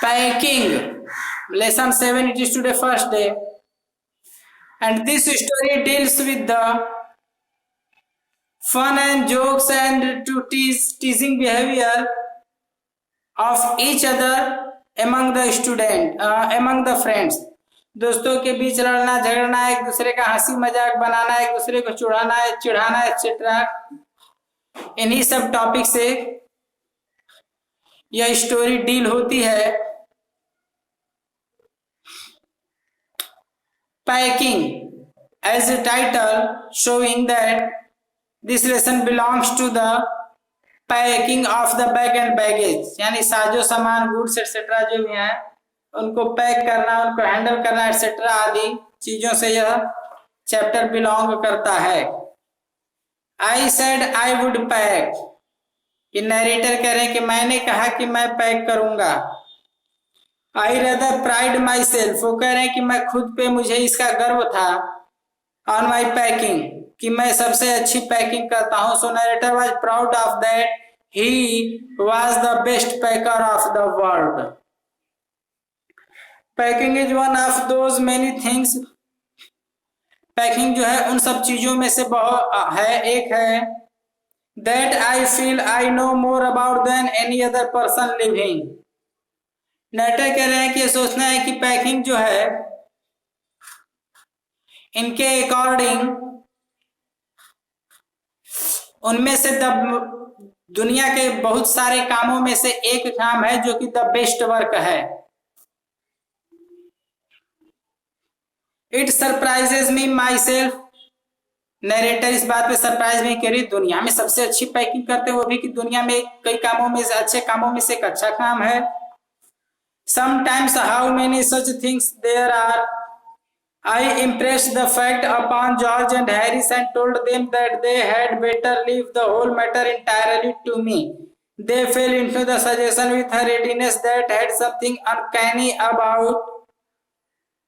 Packing. Lesson 7, it is today first day. And this story deals with the fun and jokes and to teasing behavior of each other among the among the friends. दोस्तों के बीच लड़ना झगड़ना, एक दूसरे का हंसी मजाक बनाना, एक दूसरे को चिढ़ाना एक्सेट्रा, इन्हीं सब टॉपिक से यह स्टोरी डील होती है. Packing, as a title showing that this lesson belongs to the packing of the bag and baggage, यानी साजो सामान गुड्स एक्सेट्रा जो भी है उनको पैक करना, उनको हैंडल करना एक्सेट्रा आदि चीजों से यह चैप्टर बिलोंग करता है. I said I would pack. ये नरेटर कह रहे हैं कि मैंने कहा कि मैं पैक करूंगा. I rather pride myself, वो कह रहे हैं कि मैं खुद पे मुझे इसका गर्व था. On my packing, कि मैं सबसे अच्छी पैकिंग करता हूं. So narrator was proud of that. He was the best packer of the world. Packing is one of those many things. Packing जो है उन सब चीजों में से बहुत है, एक है. That I feel I know more about than any other person living. Narrator कह रहे हैं कि ये सोचना है कि पैकिंग जो है इनके अकॉर्डिंग उनमें से दुनिया के बहुत सारे कामों में से एक काम है जो कि द बेस्ट वर्क है. It surprises me my self. Narrator इस बात पे सरप्राइज नहीं करी, दुनिया में सबसे अच्छी पैकिंग करते वो भी कि दुनिया में कई कामों में से अच्छे कामों में से एक अच्छा काम है. Sometimes how many such things there are. I impressed the fact upon George and Harris and told them that they had better leave the whole matter entirely to me. They fell into the suggestion with a readiness that had something uncanny about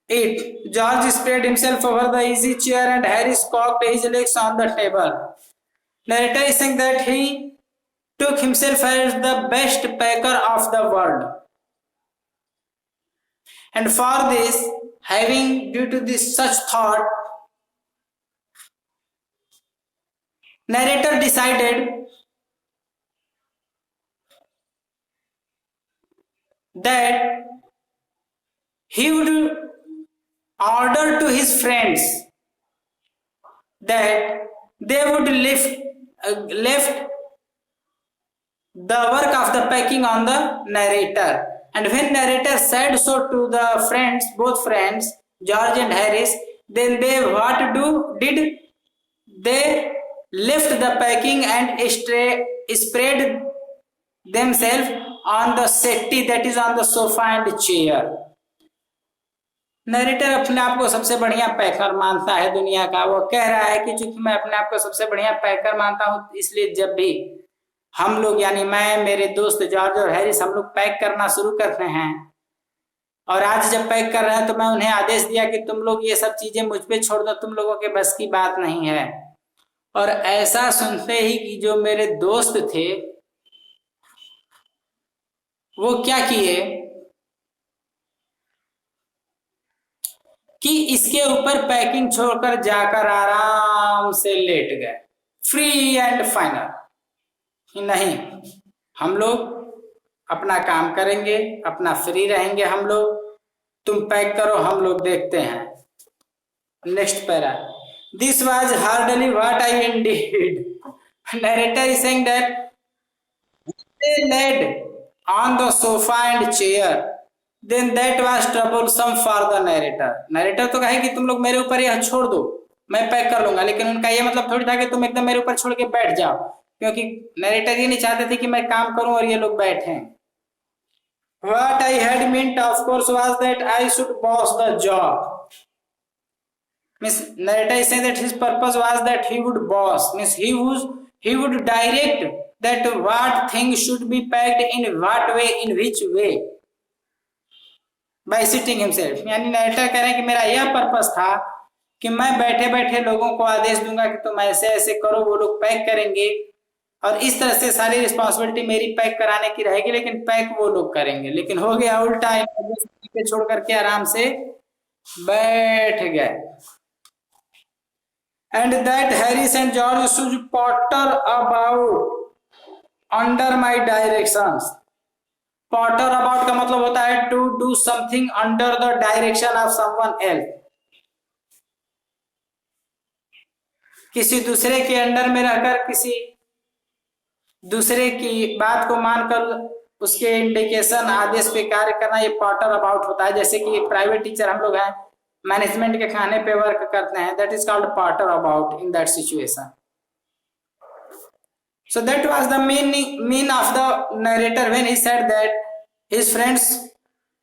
it. George spread himself over the easy chair and Harris cocked his legs on the table. Narrator is saying that he took himself as the best packer of the world. And for this, having due to this such thought, narrator decided that he would order to his friends that they would left the work of the packing on the narrator. And when narrator said so to the friends, both friends, George and Harris, then they did they left the packing and spread themselves on the settee, that is on the sofa and chair. Narrator अपने आप को सबसे बढ़िया पैकर मानता है दुनिया का. वो कह रहा है कि चूंकि मैं अपने आप को सबसे बढ़िया पैकर मानता हूं, इसलिए जब भी हम लोग यानी मैं, मेरे दोस्त जॉर्ज और हैरिस, हम लोग पैक करना शुरू करते हैं और आज जब पैक कर रहे हैं तो मैं उन्हें आदेश दिया कि तुम लोग ये सब चीजें मुझ पे छोड़ दो, तुम लोगों के बस की बात नहीं है. और ऐसा सुनते ही कि जो मेरे दोस्त थे वो क्या किए कि इसके ऊपर पैकिंग छोड़कर जाकर आराम से लेट गए. Free and final. नहीं, हम लोग अपना काम करेंगे, अपना फ्री रहेंगे हम लोग, तुम पैक करो, हम लोग देखते हैं. Next para. This was hardly what I Indeed. Narrator is saying that they laid on the sofa and chair, then that was troublesome for the narrator. Narrator तो कहे कि तुम लोग मेरे ऊपर यह छोड़ दो, मैं पैक कर लूंगा, लेकिन उनका यह मतलब थोड़ी था कि तुम एकदम मेरे ऊपर छोड़ के बैठ जाओ, क्योंकि नरेटर ये नहीं चाहते थे कि मैं काम करूं और ये लोग बैठे. What I had meant, of course, was that I should boss the job. Means narrator is saying that his purpose was that he would boss, means he would direct that what things should be packed in what way, in which way, by sitting himself. यानी narrator कह रहे हैं कि मेरा यह purpose था कि मैं बैठे बैठे लोगों को आदेश दूंगा कि तुम ऐसे ऐसे करो, वो लोग पैक करेंगे और इस तरह से सारी रिस्पॉन्सिबिलिटी मेरी पैक कराने की रहेगी, लेकिन पैक वो लोग करेंगे। लेकिन हो गया उल्टा, पे छोड़ करके आराम से बैठ गए। And that Harris and George should potter about under my directions. Potter about का मतलब होता है to do something under the direction of someone else. किसी दूसरे के अंडर में रहकर किसी दूसरे की बात को मानकर उसके इंडिकेशन आदेश पे कार्य करना, ये पॉटर अबाउट होता है। जैसे कि प्राइवेट टीचर हम लोग हैं, मैनेजमेंट के खाने पे वर्क करते हैं, that is called Potter about in that situation. So that was the mean of the narrator when he said that his friends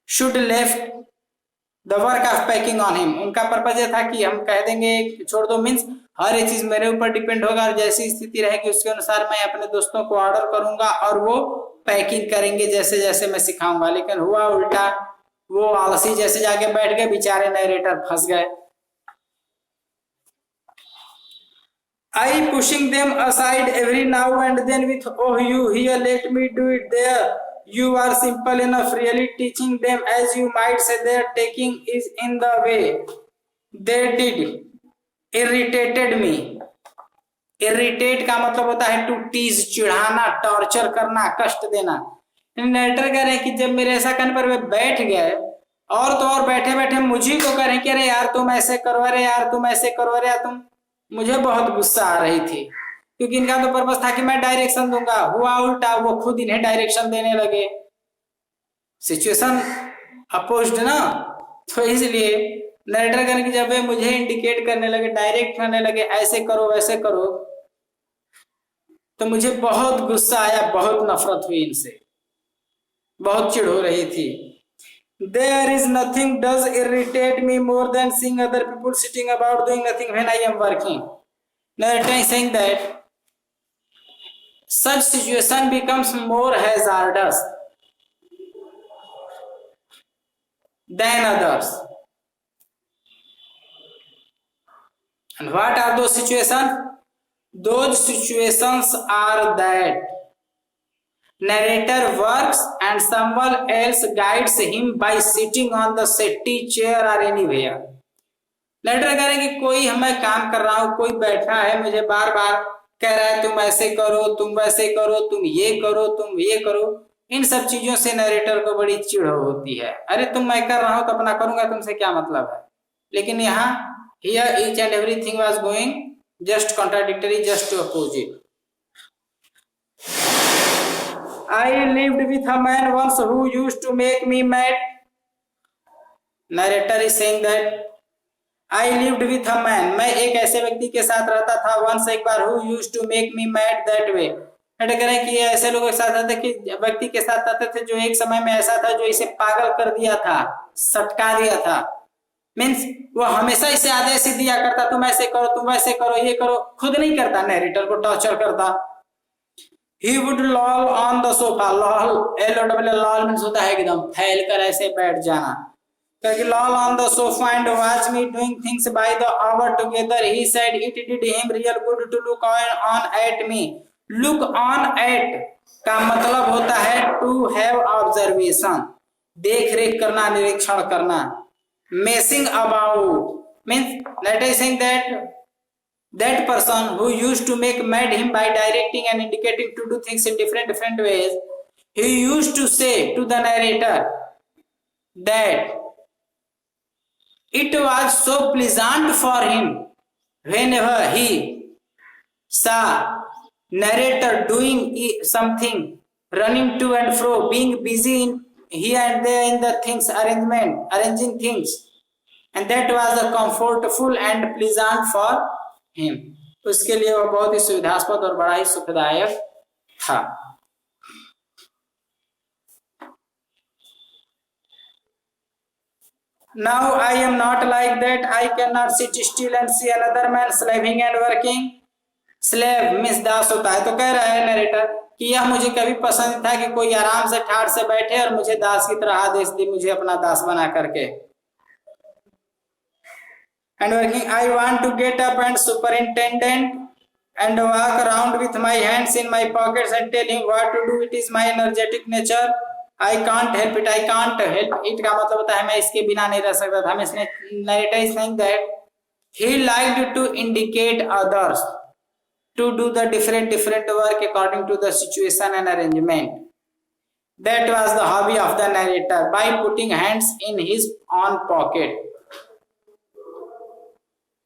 should left the work of packing on him. उनका purpose ये था कि हम कह देंगे छोड़ दो, means हर एक चीज मेरे ऊपर डिपेंड होगा और जैसी स्थिति रहेगी उसके अनुसार मैं अपने दोस्तों को ऑर्डर करूंगा और वो पैकिंग करेंगे जैसे जैसे मैं सिखाऊंगा। लेकिन हुआ उल्टा, वो आलसी जैसे जाके बैठ गए, बेचारे नरेटर फंस गए। I pushing them aside every now and then with, oh you here, let me do it there, you are simple enough, really teaching them as you might say, their taking is in the way they did irritated me। irritate का मतलब होता है to tease, चिढ़ाना, torture करना, कष्ट देना। Narrator कह रहे हैं कि जब मेरे ऐसा करने पर वे बैठ गए और तो और बैठे बैठे मुझे को कह रहे हैं कि अरे यार तुम ऐसे करो, अरे यार तुम ऐसे करो, अरे यार तुम। मुझे बहुत गुस्सा आ रही थी क्योंकि इनका तो पर्पस था कि मैं डायरेक्शन दूंगा। हुआ उल्टा, वो खुद इन्हें डायरेक्शन देने लगे। सिचुएशन अपोज्ड ना, तो इसलिए नरेटर करने की जब वे मुझे इंडिकेट करने लगे, डायरेक्ट करने लगे, ऐसे करो वैसे करो, तो मुझे बहुत गुस्सा आया, बहुत नफरत हुई इनसे, बहुत चिढ़ हो रही थी। There is nothing does irritate me more than seeing other people sitting about doing nothing when I am working. Narrator is saying that such situation becomes more hazardous than others. And what are those situations? Those situations are that narrator works and someone else guides him by sitting on the settee chair or anywhere. narrator कह रहे हैं कि कोई मैं काम कर रहा हूं, कोई बैठा है मुझे बार बार कह रहा है तुम ऐसे करो, तुम वैसे करो, तुम ये करो, तुम ये करो। इन सब चीजों से नरेटर को बड़ी चिढ़ होती है। अरे तुम, मैं कर रहा हूं तो अपना करूंगा, तुमसे क्या मतलब है। लेकिन यहाँ here each and everything was going just contradictory, just opposite. I lived with a man once who used to make me mad. Narrator is saying that I lived with a man, मैं एक ऐसे व्यक्ति के साथ रहता था, once एक बार, who used to make me mad that way. Narrator कह रहे हैं कि ऐसे लोगों के साथ रहते, कि व्यक्ति के साथ रहते थे जो एक समय में ऐसा था जो इसे पागल कर दिया था, सटका दिया था। मीन्स वो हमेशा इसे आदेश ही दिया करता, तुम ऐसे करो, तुम वैसे करो, ये करो, खुद नहीं करता, नरेटर को टॉर्चर करता। He would loll on the sofa, loll, loll means होता है एकदम फैल कर ऐसे बैठ जाना, क्योंकि loll on the sofa and watch me doing things by the hour together. He said it did him real good to look on at me. Look on at का मतलब होता है to have observation, देख रेख करना, निरीक्षण करना। Messing about means that is saying that person who used to make mad him by directing and indicating to do things in different ways, he used to say to the narrator that it was so pleasant for him whenever he saw narrator doing something, running to and fro, being busy in here and there in the things arranging things, and that was a comfortable and pleasant for him. उसके लिए वो बहुत ही सुविधास्पद और बड़ा ही सुखदायक था। Now I am not like that. I cannot sit still and see another man slaving and working. Slave means दास होता है। तो कह रहा है नरेटर कि यह मुझे कभी पसंद था कि कोई आराम से ठाड़ से बैठे और मुझे दास की तरह आदेश दी, मुझे अपना दास बना करके। And working, I want to get up and superintendent and walk around with my hands in my pockets and tell him what to do. It is my energetic nature. I can't help it. I can't help it का मतलब होता है मैं इसके बिना नहीं रह सकता था. इसने narrator is saying that he liked to indicate others to do the different work according to the situation and arrangement. That was the hobby of the narrator by putting hands in his own pocket.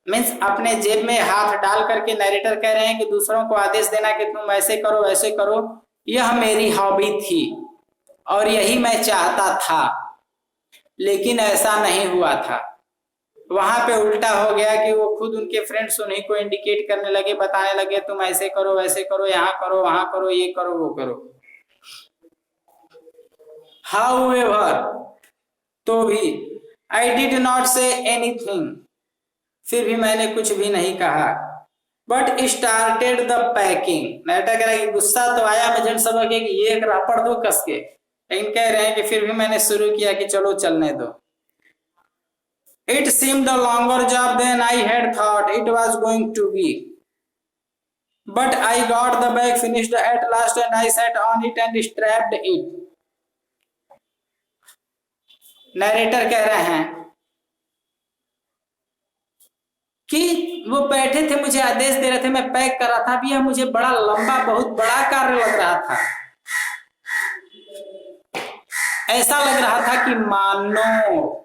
Means अपने जेब में हाथ डाल करके narrator कह रहे हैं कि दूसरों को आदेश देना कि तुम ऐसे करो वैसे करो, यह मेरी हॉबी थी और यही मैं चाहता था, लेकिन ऐसा नहीं हुआ था. वहां पे उल्टा हो गया कि वो खुद उनके फ्रेंड्स उन्हीं को इंडिकेट करने लगे, बताने लगे तुम ऐसे करो वैसे करो, यहाँ करो वहां करो, ये करो वो करो. However, तो भी I did not say anything, फिर भी मैंने कुछ भी नहीं कहा. But started the packing. Narrator कह रहा है कि गुस्सा तो आया मुझे सब कि ये एक रापड़ दो कस के, लेकिन कह रहे हैं कि फिर भी मैंने शुरू किया कि चलो चलने दो. It seemed a longer job than I had thought it was going to be, but I got the bag finished at last and I sat on it and strapped it. Narrator कह रहे हैं कि वो बैठे थे, मुझे आदेश दे रहे थे, मैं पैक कर रहा था. अभी यह मुझे बड़ा लंबा बहुत बड़ा कार्य लग रहा था. ऐसा लग रहा था कि मानो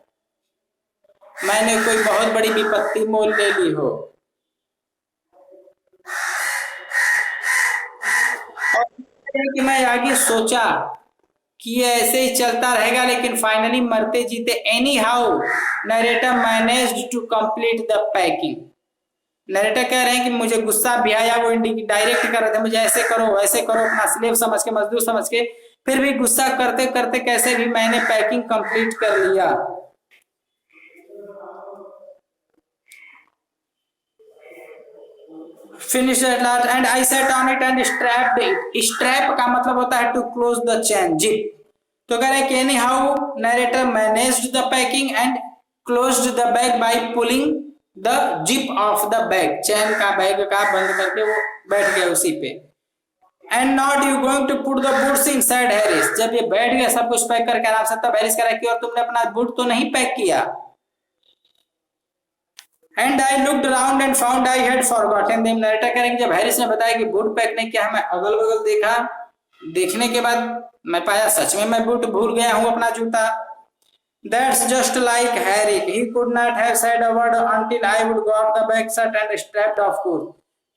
मैंने कोई बहुत बड़ी विपत्ति मोल ले ली हो. और कि मैं आगे सोचा कि ये ऐसे ही चलता रहेगा, लेकिन फाइनली मरते जीते anyhow narrator managed to complete the packing. Narrator कह रहे हैं कि मुझे गुस्सा भी आया, वो डायरेक्ट कर रहे थे मुझे ऐसे करो वैसे करो, अपना स्लेव समझ के मजदूर समझ के, फिर भी गुस्सा करते करते कैसे भी मैंने पैकिंग कंप्लीट कर लिया. Finish and I sat on it and strapped it. Strap का मतलब होता है to close the chain, zip. तो कह रहे हैं कि anyhow narrator managed the packing and closed the bag by pulling the zip of the bag. Chain का बैग का बंद करके वो बैठ गया उसी पे. And not you going to put the boots inside Harris. जब ये बैठ गया सब कुछ पैक करके आराम से, तब हैरिस कह रहा है कि और तुमने अपना बूट तो नहीं पैक किया. And I looked around and found I had forgotten them. Narrator कह रहे हैं जब हैरिस ने बताया कि बूट पैक नहीं किया, मैं अगल बगल देखा, देखने के बाद मैं पाया सच में मैं बूट भूल गया हूं अपना जूता. That's just like Harry. He could not have said a word until I would got the bag shut and strapped of course.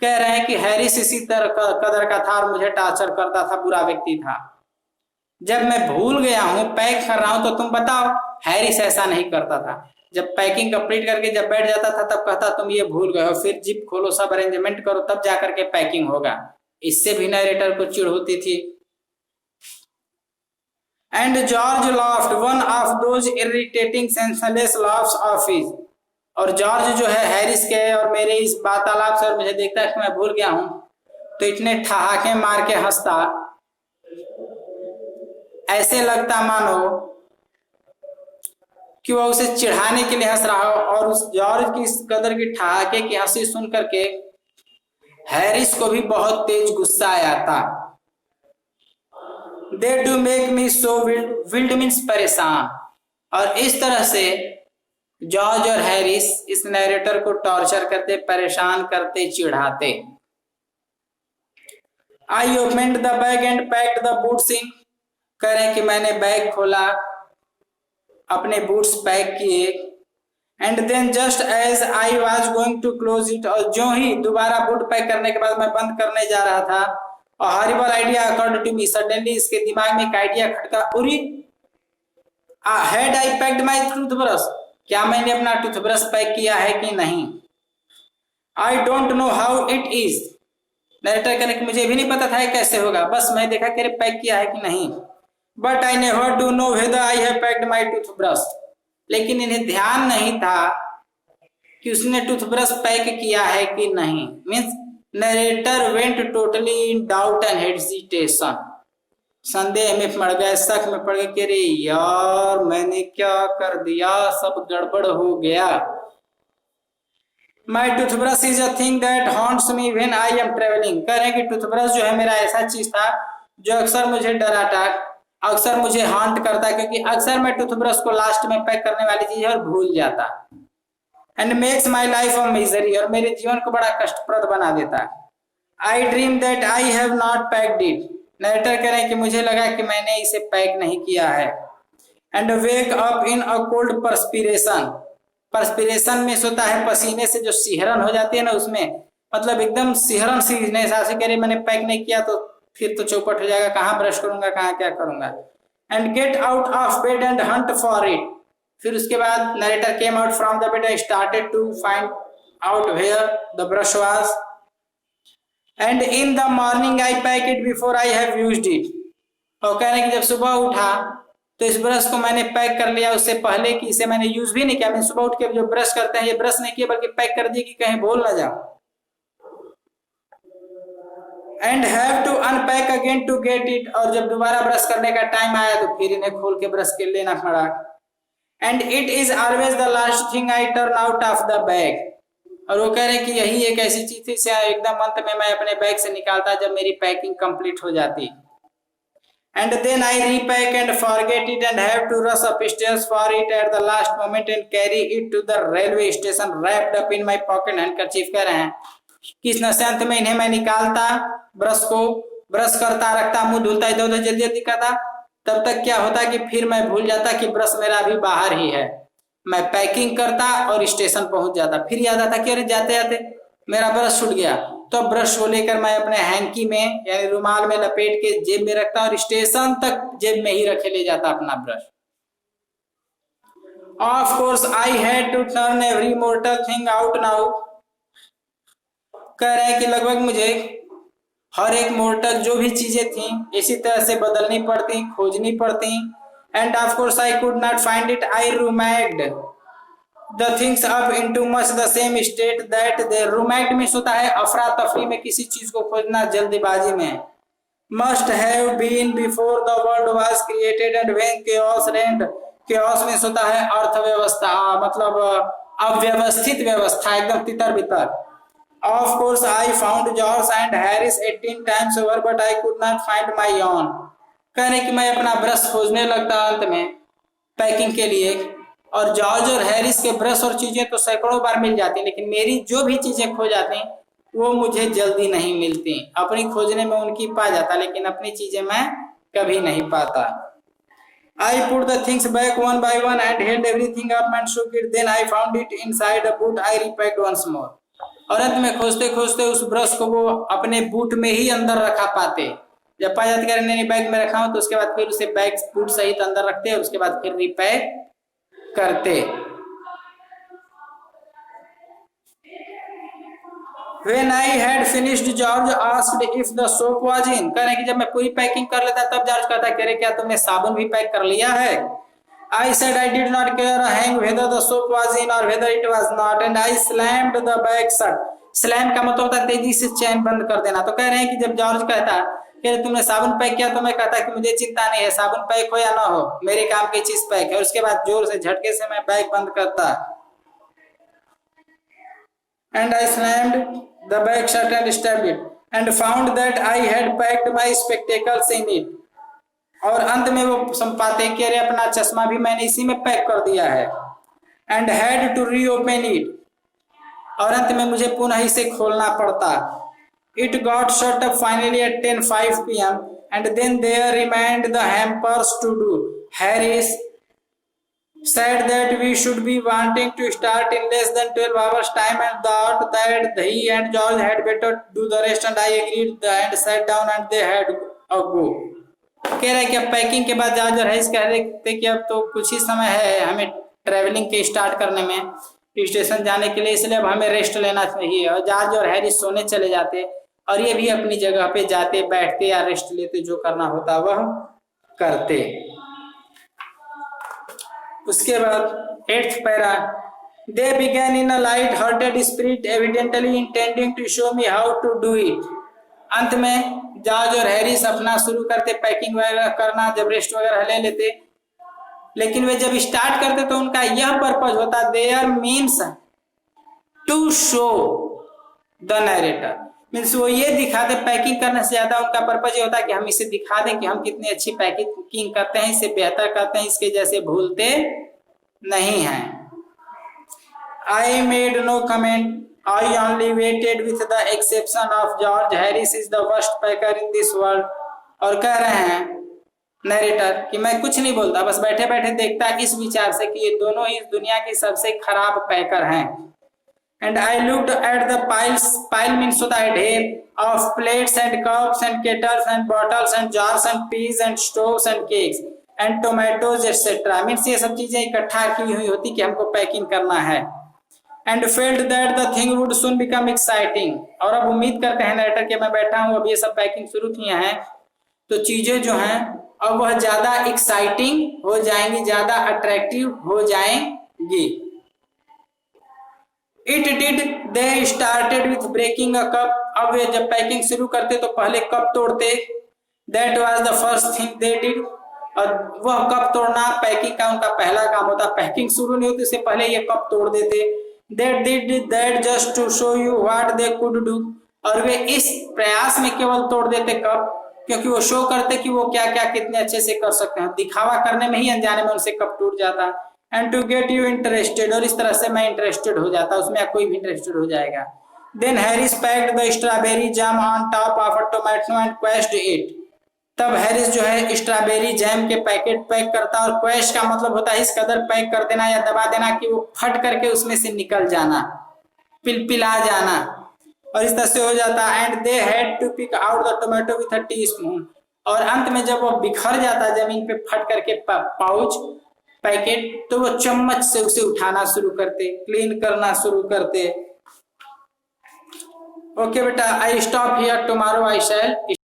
कह रहे हैं कि हैरिस इसी तरह कदर का था और मुझे टार्चर करता था, बुरा व्यक्ति था. जब मैं भूल गया हूं पैक कर रहा हूं, तो तुम बताओ हैरिस ऐसा नहीं करता था. जब पैकिंग कंप्लीट करके जब बैठ जाता था तब कहता तुम ये भूल गए हो, फिर जिप खोलो सब अरेंजमेंट करो तब जाकर के पैकिंग होगा. इससे भी नरेटर को चिढ़ होती थी. And George laughed, one of those irritating senseless laughs of his. और जॉर्ज जो है हैरिस के और मेरे इस वार्तालाप से और मुझे देखता है कि मैं भूल गया हूं, तो इतने ठहाके मार के हंसता, ऐसे लगता मानो कि वो उसे चिढ़ाने के लिए हंस रहा हो. और उस जॉर्ज की इस कदर की ठहाके की हंसी सुन करके हैरिस को भी बहुत तेज गुस्सा आया था. They do make me so wild means परेशान. और इस तरह से जॉर्ज और हैरिस इस नरेटर को टॉर्चर करते, परेशान करते, चिढ़ाते. I opened the bag and packed the boots in. कह रहे कि मैंने बैग खोला, अपने बूट्स पैक किए. And then just as I was going to close it, और जो ही दोबारा बूट पैक करने के बाद मैं बंद करने जा रहा था, A horrible idea occurred to me. Suddenly इसके दिमाग में एक आइडिया खटका. Uri, had I packed my toothbrush? क्या मैंने अपना टूथब्रश पैक किया है कि नहीं? I don't know how it is. Narrator कहने कि मुझे भी नहीं पता था कैसे होगा, बस मैं देखा कि पैक किया है कि नहीं. But I never do know whether I have packed my toothbrush. लेकिन इन्हें ध्यान नहीं था कि उसने टूथब्रश पैक किया है कि नहीं. Means narrator went totally in doubt and hesitation. संदेह में पड़ गए, शक में पड़ गए कि अरे यार मैंने क्या कर दिया, सब गड़बड़ हो गया. My toothbrush is a thing that haunts me when I am travelling. कह रहे हैं कि टूथब्रश जो है मेरा ऐसा चीज था जो अक्सर मुझे डराता, अक्सर मुझे हॉन्ट करता, क्योंकि अक्सर मैं टूथब्रश को लास्ट में पैक करने वाली चीज है और भूल जाता। And makes my life a misery, और मेरे जीवन को बड़ा कष्टप्रद बना देता। आई dream that I have not packed it. Narrator कह रहे हैं कि मुझे लगा कि मैंने इसे पैक नहीं किया है। And wake up in a cold perspiration. Perspiration में होता है पसीने से जो सिहरन हो जाती है ना, उसमें मतलब एकदम सिहरन सी हिसाब से कह रही मैंने पैक नहीं किया तो फिर तो चौपट हो जाएगा, कहाँ ब्रश करूंगा, कहाँ क्या करूंगा। And get out of bed and hunt for it. फिर उसके बाद narrator came out from the bed and started to find out where the brush was. And in the morning I pack it before I have used it. और कह रहे हैं कि जब सुबह उठा तो इस ब्रश को मैंने पैक कर लिया उससे पहले कि इसे मैंने यूज भी नहीं किया। मैं सुबह उठ के जो ब्रश करते हैं ये ब्रश नहीं किया बल्कि पैक कर दिया कि कहीं भूल ना जाओ। And have to unpack again to get it. और जब दोबारा ब्रश करने का टाइम आया तो फिर इन्हें खोल के ब्रश के लेना पड़ा। And it is always the last thing I turn out of the bag. और वो कह रहे हैं कि यही एक ऐसी चीज थी से एकदम अंत में मैं अपने बैग से निकालता जब मेरी पैकिंग कंप्लीट हो जाती। And then I repack and forget it and have to rush upstairs for it at the last moment and carry it to the railway station wrapped up in my pocket handkerchief। कह रहे हैं कि इस नशे में इन्हें मैं निकालता, ब्रश को ब्रश करता, रखता, मुंह धुलता, इधर उधर जल्दी जल्दी करता, तब तक क्या होता कि फिर मैं भूल जाता कि ब्रश मेरा अभी बाहर ही है। मैं पैकिंग करता और स्टेशन पहुंच जाता, फिर याद आता कि अरे जाते जाते मेरा ब्रश छूट गया। तो ब्रश को लेकर मैं अपने हैंकी में यानी रुमाल में लपेट के जेब में रखता और स्टेशन तक जेब में ही रखे ले जाता अपना brush. Of course I had to turn every mortal thing out now. कह रहे हैं कि लगभग मुझे हर एक मोर्टल जो भी चीजें थी इसी तरह से बदलनी पड़ती, खोजनी पड़ती। And of course I could not find it. I rummaged the things up into much the same state that they rumagged means होता है अफरा तफरी में किसी चीज को खोजना जल्दबाजी में। must have been before the world was created and when chaos reigned। chaos means होता है अर्थव्यवस्था, मतलब अव्यवस्थित व्यवस्था, एकदम तितर बितर। of course I found George and Harris 18 times over but I could not find my own। कहने कि मैं अपना ब्रश खोजने लगता अंत में पैकिंग के लिए, और जॉर्ज और हैरिस के ब्रश और चीजें तो सैकड़ों बार मिल जाती, लेकिन मेरी जो भी चीजें खो जाती वो मुझे जल्दी नहीं मिलती। अपनी खोजने में उनकी पा जाता लेकिन अपनी चीजें मैं कभी नहीं पाता। I put the things back one by one and held everything up and shook it. Then I found it inside a boot. I repacked once more। और अंत में खोजते खोजते उस ब्रश को वो अपने बूट में ही अंदर रखा पाते। जब पा जाते नहीं बैग में रखा हूं तो उसके बाद फिर उसे बैग बूट सहित अंदर रखते और उसके बाद फिर रिपैक करते। When I had finished, George asked if the soap was in। कह रहे कि जब मैं पूरी पैकिंग कर लेता तब जॉर्ज कहता कह रहे क्या तुमने साबुन भी पैक कर लिया है। I said I did not care a hang whether the soap was in or whether it was not and I slammed the bag shut। Slam का मतलब होता है तेजी से चैन बंद कर देना। तो कह रहे हैं कि जब जॉर्ज कहता कि तुमने साबुन पैक किया तो मैं कहता कि मुझे चिंता नहीं है, साबुन पैक हो या ना हो मेरे काम की चीज पैक है। उसके बाद जोर से झटके से मैं बैग बंद करता। And I slammed the bag shut and stabbed it and found that I had packed my spectacles in it. और अंत में वो पाते कि अरे अपना चश्मा भी मैंने इसी में पैक कर दिया है। And had to reopen it. और अंत में मुझे पुनः इसे खोलना पड़ता। It got shut up finally at 10:05 p.m. and then there remained the hampers to do। Harris said that we should be wanting to start in less than 12 hours time and thought that he and George had better do the rest and I agreed and sat down and they had a go। कह रहा है कि अब packing के बाद George और Harris कह रहे थे कि अब तो कुछ ही समय है हमें ट्रेवलिंग के स्टार्ट करने में, स्टेशन जाने के लिए, इसलिए अब हमें रेस्ट लेना चाहिए। और जॉर्ज और हैरिस सोने चले जाते और ये भी अपनी जगह पे जाते, बैठते या रेस्ट लेते, जो करना होता वह करते। उसके बाद 8th para. They began in a light-hearted spirit, evidently intending to show me how to do it। अंत में जॉर्ज और हैरिस अपना शुरू करते पैकिंग वगैरह करना, जब रेस्ट वगैरह ले लेते, लेकिन वे जब स्टार्ट करते तो उनका यह पर्पज होता there means to show the narrator, means वो ये दिखा दे, पैकिंग करने से ज्यादा उनका पर्पज ये होता है कि हम इसे दिखा दें कि हम कितनी अच्छी पैकिंग करते हैं, इसे बेहतर करते हैं, इसके जैसे भूलते नहीं हैं। I made no comment. I only waited with the exception of George Harris is the worst packer in this world. और कह रहे हैं नरेटर कि मैं कुछ नहीं बोलता, बस बैठे बैठे देखता इस विचार से कि ये दोनों ही इस दुनिया के सबसे खराब पैकर हैं। And I looked at the pile means होता है ढेर of plates and cups and kettles and bottles and jars and peas and stoves and cakes and tomatoes etc. Means ये सब चीजें इकट्ठा की हुई होती कि हमको पैकिंग करना है। And felt that the thing would soon become exciting. और अब उम्मीद करते हैं नरेटर कि मैं बैठा हूँ, अब ये सब पैकिंग शुरू किए हैं तो चीजें जो हैं अब वह ज्यादा एक्साइटिंग हो जाएंगी, ज्यादा अट्रैक्टिव हो जाएंगी। It did. They started with breaking a cup. अब वे जब पैकिंग शुरू करते तो पहले कप तोड़ते। That was the first thing they did. और वह कप तोड़ना पैकिंग का उनका पहला काम होता। पैकिंग शुरू नहीं होती उससे पहले ये कप तोड़ देते। They did that just to show you what they could do. और वे इस प्रयास में केवल तोड़ देते कप क्योंकि वो शो करते कि वो क्या क्या कितने अच्छे से कर सकते हैं। दिखावा करने में ही अनजाने में उनसे कप टूट जाता। And to get you interested, और इस तरह से मैं इंटरेस्टेड हो जाता, उसमें कोई भी इंटरेस्टेड हो जाएगा। Then Harris packed the strawberry jam on top of a tomato and squashed it. तब हैरिस जो है स्ट्रॉबेरी जैम के पैकेट पैक करता, और क्वेश का मतलब होता है इस कदर पैक कर देना या दबा देना कि वो फट करके उसमें से निकल जाना, पिलपिला जाना, और इस तरह से हो जाता। And they had to pick out the tomato with a teaspoon, और अंत में जब वो बिखर जाता जमीन पे फट करके पाउच पैकेट, तो वो चम्मच से उसे उठाना शुरू करते, क्लीन करना शुरू करते। ओके बेटा, I stop here, tomorrow I shell